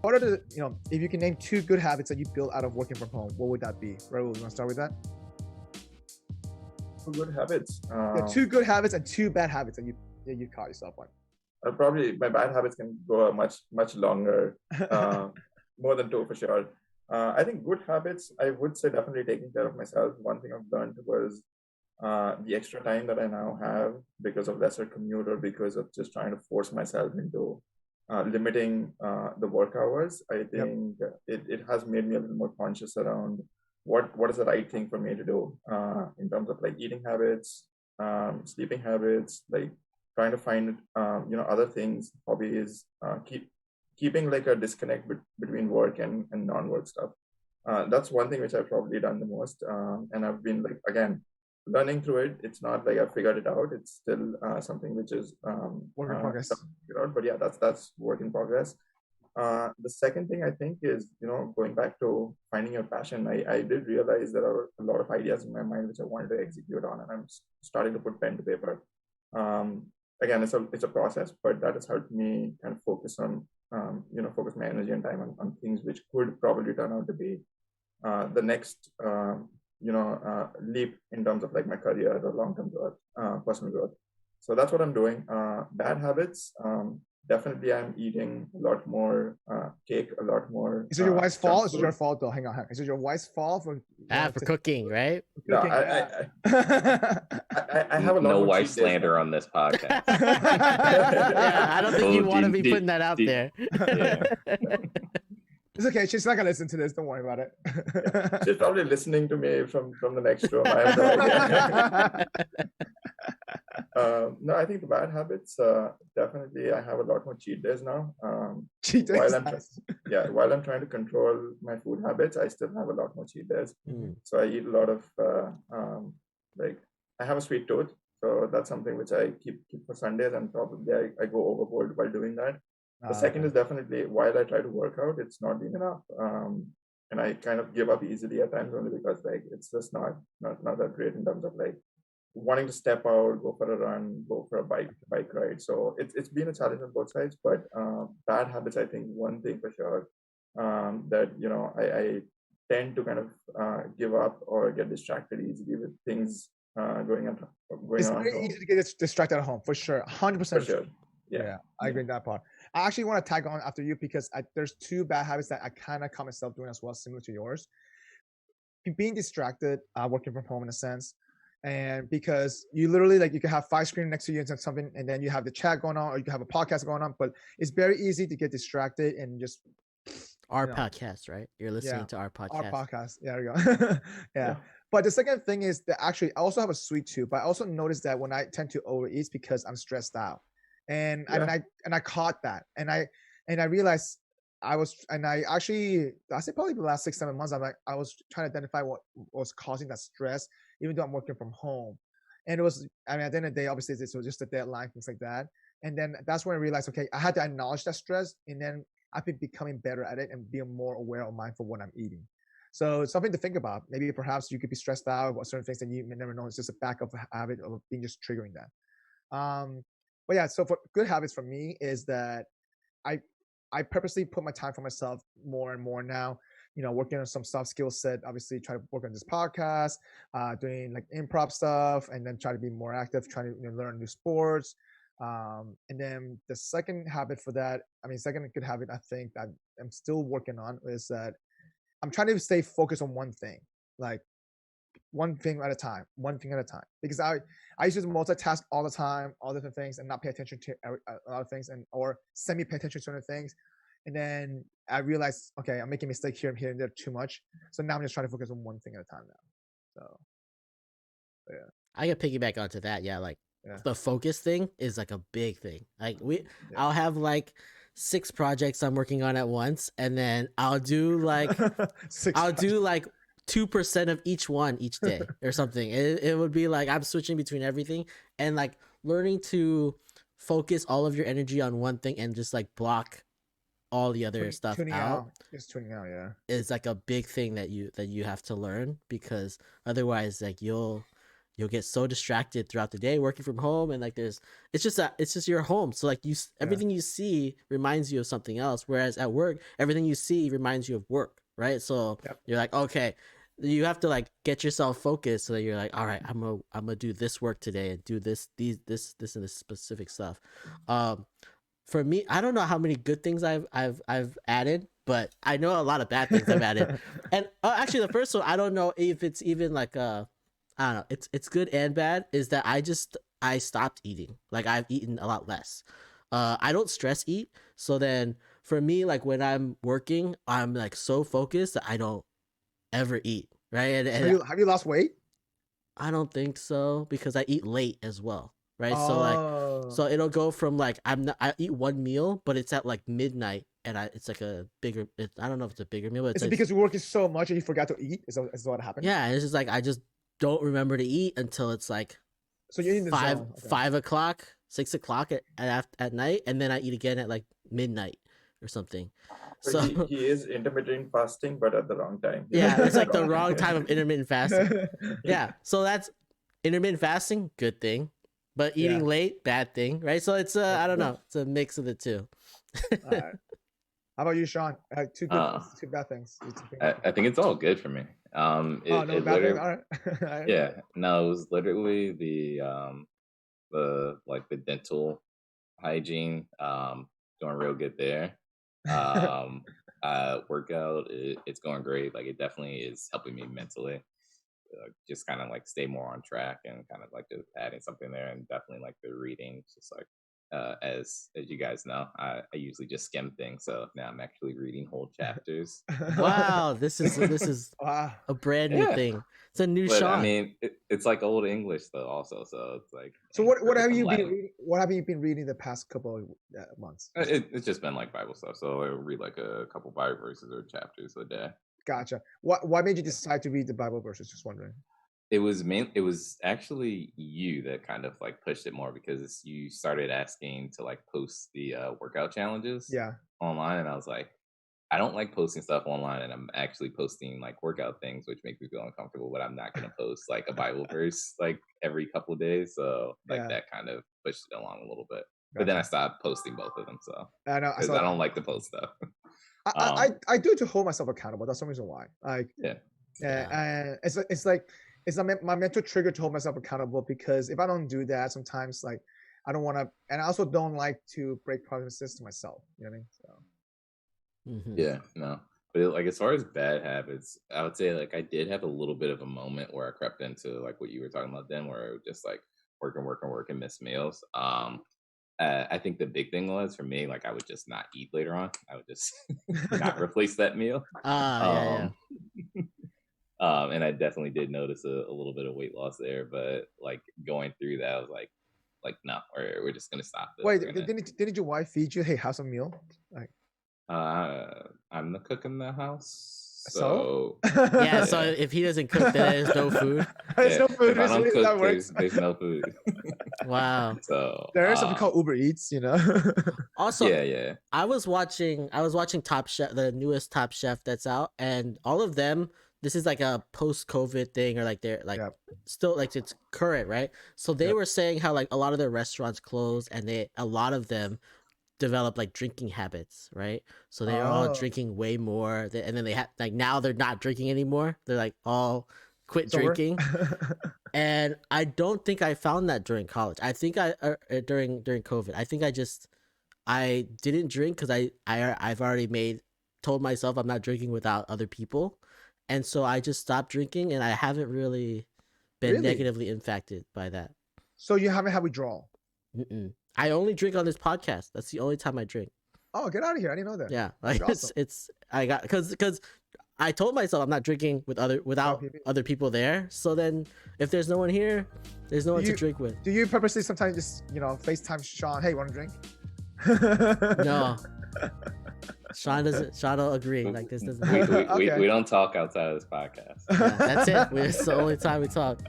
What are the, if you can name 2 good habits that you built out of working from home, what would that be? Rahul, you want to start with that? 2 good habits. Yeah, 2 good habits and 2 bad habits that you caught yourself on. Probably my bad habits can go much longer, more than 2 for sure. I think good habits, I would say definitely taking care of myself. One thing I've learned was the extra time that I now have because of lesser commute or because of just trying to force myself into limiting the work hours. I think it has made me a little more conscious around what is the right thing for me to do in terms of like eating habits, sleeping habits, like trying to find other things, hobbies, keeping like a disconnect between work and non-work stuff. That's one thing which I've probably done the most, and I've been like, again, learning through it. It's not like I figured it out. It's still something which is work in progress. But yeah, that's work in progress. The second thing I think is, going back to finding your passion. I did realize there are a lot of ideas in my mind which I wanted to execute on, and I'm starting to put pen to paper. Again, it's a process, but that has helped me kind of focus on, focus my energy and time on things which could probably turn out to be the next, leap in terms of like my career or long-term growth, personal growth. So that's what I'm doing. Bad habits. Definitely, I'm eating a lot more cake, a lot more. Is it your wife's fault? Is it your fault though? Hang on. Is it your wife's fault for cooking, right? Yeah, I have a lot no more wife slander on this podcast. Yeah, I don't think you want to be putting that out there. Yeah. It's okay. She's not gonna listen to this. Don't worry about it. Yeah. She's probably listening to me from the next room. I have no idea. No, I think the bad habits, definitely I have a lot more cheat days now. Cheat days? While I'm trying to control my food habits, I still have a lot more cheat days. So I eat a lot of, I have a sweet tooth. So that's something which I keep for Sundays, and probably I go overboard while doing that. The second is definitely, while I try to work out, it's not being enough. And I kind of give up easily at times only because like it's just not that great in terms of like wanting to step out, go for a run, go for a bike ride. So it's been a challenge on both sides. But bad habits, I think one thing for sure, that I tend to kind of give up or get distracted easily with things going on. It's very easy to get distracted at home, for sure. 100%. For sure. Yeah, I agree with that part. I actually want to tag on after you because there's 2 bad habits that I kind of caught myself doing as well, similar to yours. Being distracted, working from home in a sense, and because you literally you can have 5 screens next to you and something, and then you have the chat going on, or you can have a podcast going on, but it's very easy to get distracted and just podcast, right? You're listening to our podcast. Our podcast. There we go. Yeah. But the second thing is that actually I also have a sweet tooth, but I also noticed that when I tend to overeat because I'm stressed out. And I caught that, and I realized I say probably the last 6-7 months I was trying to identify what was causing that stress, even though I'm working from home. And it was, at the end of the day, obviously this was just a deadline, things like that. And then that's when I realized, okay, I had to acknowledge that stress, and then I've been becoming better at it and being more aware of mindful what I'm eating. So it's something to think about. Maybe perhaps you could be stressed out about certain things that you may never know. It's just a backup habit of being just triggering that. But yeah, so for good habits for me is that I purposely put my time for myself more and more now, working on some soft skill set, obviously try to work on this podcast, doing like improv stuff, and then try to be more active, trying to learn new sports. And then the second habit for that, second good habit I think that I'm still working on is that I'm trying to stay focused on one thing, like one thing at a time, because I used to multitask all the time, all different things, and not pay attention to a lot of things, or semi-pay attention to certain things. And then I realized, okay, I'm making mistakes here and there too much. So now I'm just trying to focus on one thing at a time now. So yeah. I can piggyback onto that. Yeah, the focus thing is like a big thing. Like I'll have like 6 projects I'm working on at once, and then I'll do like 2% of each one each day or something. It would be like I'm switching between everything, and like learning to focus all of your energy on one thing and just like block all the other stuff out. Just tuning out, yeah. Is like a big thing that you have to learn, because otherwise like you'll you'll get so distracted throughout the day working from home, and like it's just your home. So like everything you see reminds you of something else. Whereas at work, everything you see reminds you of work, right? So you're like, okay, you have to like get yourself focused so that you're like, all right, I'm gonna do this work today and do this and this specific stuff. For me, I don't know how many good things I've added, but I know a lot of bad things I've added. And actually, the first one, I don't know if it's even like I don't know. It's good and bad. Is that I stopped eating. Like I've eaten a lot less. I don't stress eat. So then for me, like when I'm working, I'm like so focused that I don't ever eat. Right. And have you lost weight? I don't think so, because I eat late as well. Right. So it'll go from like I eat one meal, but it's at like midnight, and it's like a bigger. I don't know if it's a bigger meal. But is it because you're working so much and you forgot to eat? Is that what happened? Yeah, it's just like I just don't remember to eat until it's like so you're eating 5 o'clock, 6 o'clock at night, and then I eat again at like midnight or something. So he is intermittent fasting, but at the wrong time. Yeah, it's like the wrong time of intermittent fasting. Yeah, so that's intermittent fasting, good thing, but eating late, bad thing, right? So it's I don't know, it's a mix of the two. All right. How about you, Sean? Two bad things. I think it's all good for me. No bad things. All right. Yeah, no, it was literally the dental hygiene, doing real good there. Workout, it's going great. Like it definitely is helping me mentally. Just kind of like stay more on track, and kind of like just adding something there, and definitely like the reading, just like as you guys know, I usually just skim things, so now I'm actually reading whole chapters. Wow, this is wow. a brand new thing. It's a new Shah. I mean, it's like old English though, also. So it's like. So what have you been reading? What have you been reading the past couple of months? It's just been like Bible stuff. So I read like a couple Bible verses or chapters a day. Gotcha. Why made you decide to read the Bible verses? Just wondering. It was actually you that kind of like pushed it more, because you started asking to like post the workout challenges online, and I was like, I don't like posting stuff online, and I'm actually posting like workout things, which make me feel uncomfortable, but I'm not going to post like a Bible verse like every couple of days. So like that kind of pushed it along a little bit. But then I stopped posting both of them. So I know, because I don't like to post stuff. I do to hold myself accountable. That's the reason why. Like it's my mental trigger to hold myself accountable, because if I don't do that, sometimes like I don't want to, and I also don't like to break promises to myself. You know what I mean? So. Mm-hmm. Yeah, no, but like as far as bad habits, I would say like I did have a little bit of a moment where I crept into like what you were talking about then, where it was just like work and miss meals. I think the big thing was for me, like I would just not eat later on. I would just not replace that meal. And I definitely did notice a little bit of weight loss there, but like going through that, I was like no, we're just gonna stop this. Wait, didn't your wife feed you? Hey, have some meal. Like, I'm the cook in the house, so yeah. So if he doesn't cook, then there's no food. There's no food. If I don't cook, there's no food. Wow. So there is something called Uber Eats, you know. Also, yeah. I was watching Top Chef, the newest Top Chef that's out, and all of them. This is like a post-COVID thing, or like they're like still like it's current, right? So they were saying how like a lot of their restaurants closed, and a lot of them developed like drinking habits, right? So they're all drinking way more, and then they have like now they're not drinking anymore. They're like all quit drinking, and I don't think I found that during college. I think during COVID. I think I didn't drink because I've already told myself I'm not drinking without other people. And so I just stopped drinking, and I haven't really been negatively impacted by that. So you haven't had withdrawal? Mm-mm. I only drink on this podcast. That's the only time I drink. Oh, get out of here! I didn't know that. Yeah, like it's I got because I told myself I'm not drinking without other people there. So then if there's no one here, there's no one to drink with. Do you purposely sometimes just FaceTime Sean? Hey, want to drink? No. Sean don't agree. Like this doesn't. We don't talk outside of this podcast. Yeah, that's it. It's the only time we talk.